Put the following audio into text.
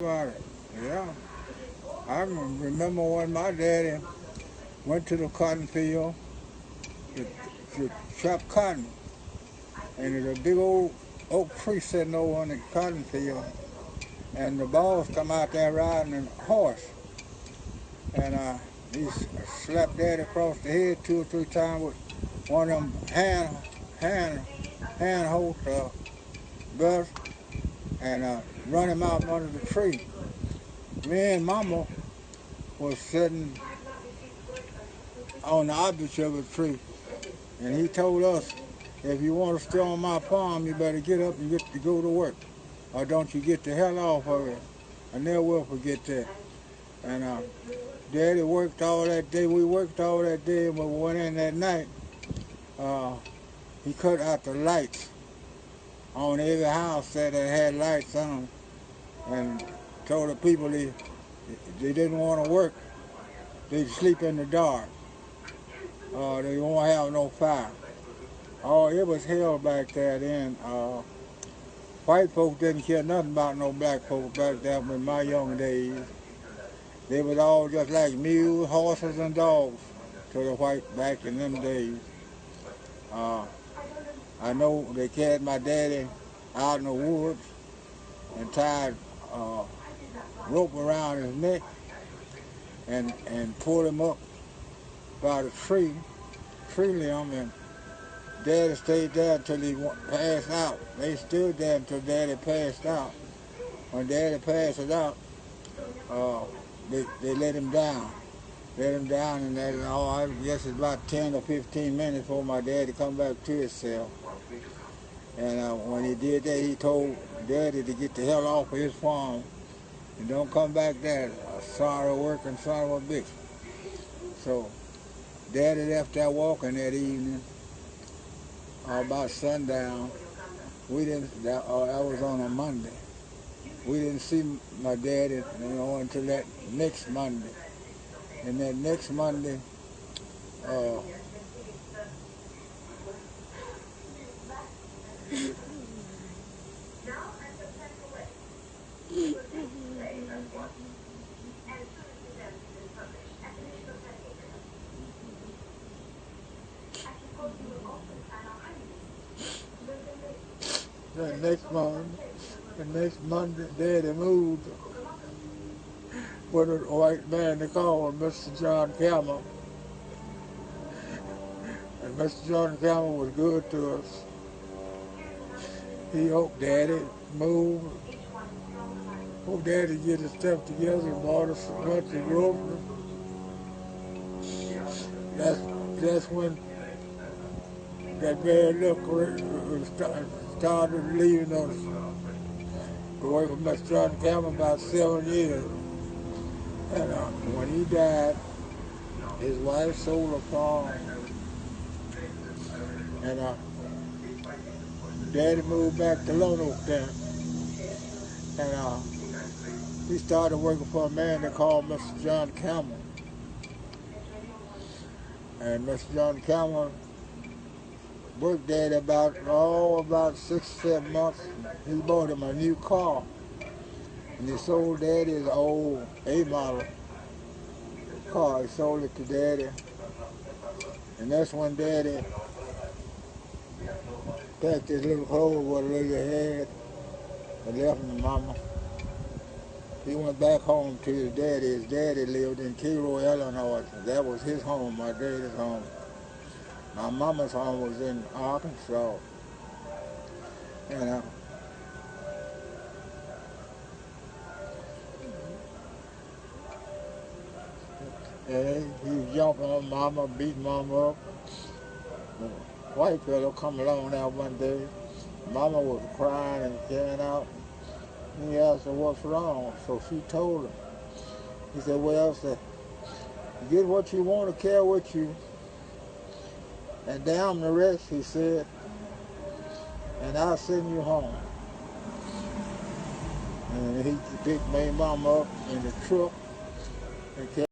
About it. Yeah. I can remember when my daddy went to the cotton field to, to chop cotton. And there's a big old oak tree sitting over on the cotton field. And the boss come out there riding a horse. And he slapped daddy across the head 2 or 3 times with one of them hand hold bells and run him out under the tree. Me and Mama was sitting on the opposite of a tree, and he told us, if you want to stay on my farm, you better get up and get to go to work, or don't you get the hell off of it. I never will forget that. And Daddy worked all that day, we worked all that day, and when we went in that night, he cut out the lights on every house that had lights on, and told the people they didn't want to work, they'd sleep in the dark. They won't have no fire. Oh, it was hell back there then. White folks didn't care nothing about no black folks back there in my young days. They was all just like mules, horses, and dogs to the white back in them days. I know they carried my daddy out in the woods and tied rope around his neck and pulled him up by the tree limb, and Daddy stayed there until he passed out. They stood there until Daddy passed out. When Daddy passed out, they let him down. And that, I guess it's about 10 or 15 minutes before my daddy come back to himself. And when he did that, he told Daddy to get the hell off of his farm and don't come back there. Sorry working son of a bitch. So Daddy left there walking that evening about sundown. We didn't. That was on a Monday. We didn't see my daddy, until that next Monday. And that next Monday, the next Monday, Daddy moved with a white man they called Mr. John Campbell. And Mr. John Campbell was good to us. He helped Daddy move, helped Daddy get his stuff together and bought us a bunch of groceries. That's when that bad luck started leaving us. We worked with Mr. John Campbell about 7 years. And when he died, his wife sold a farm. And Daddy moved back to Lone Oak then. And he started working for a man they called Mr. John Campbell. And Mr. John Campbell worked Daddy about 6 or 7 months. He bought him a new car. And he sold Daddy his old A model car. He sold it to Daddy. And that's when Daddy packed his little clothes whatever he had and left him to Mama. He went back home to his daddy. His daddy lived in Cairo, Illinois. That was his home, my daddy's home. My mama's home was in Arkansas. And he was jumping on Mama, beating Mama up. The white fellow come along there one day. Mama was crying and carrying out. He asked her what's wrong, so she told him. He said, well, get what you want to carry with you, and damn the rest, he said, and I'll send you home. And he picked my mama up in the truck and carried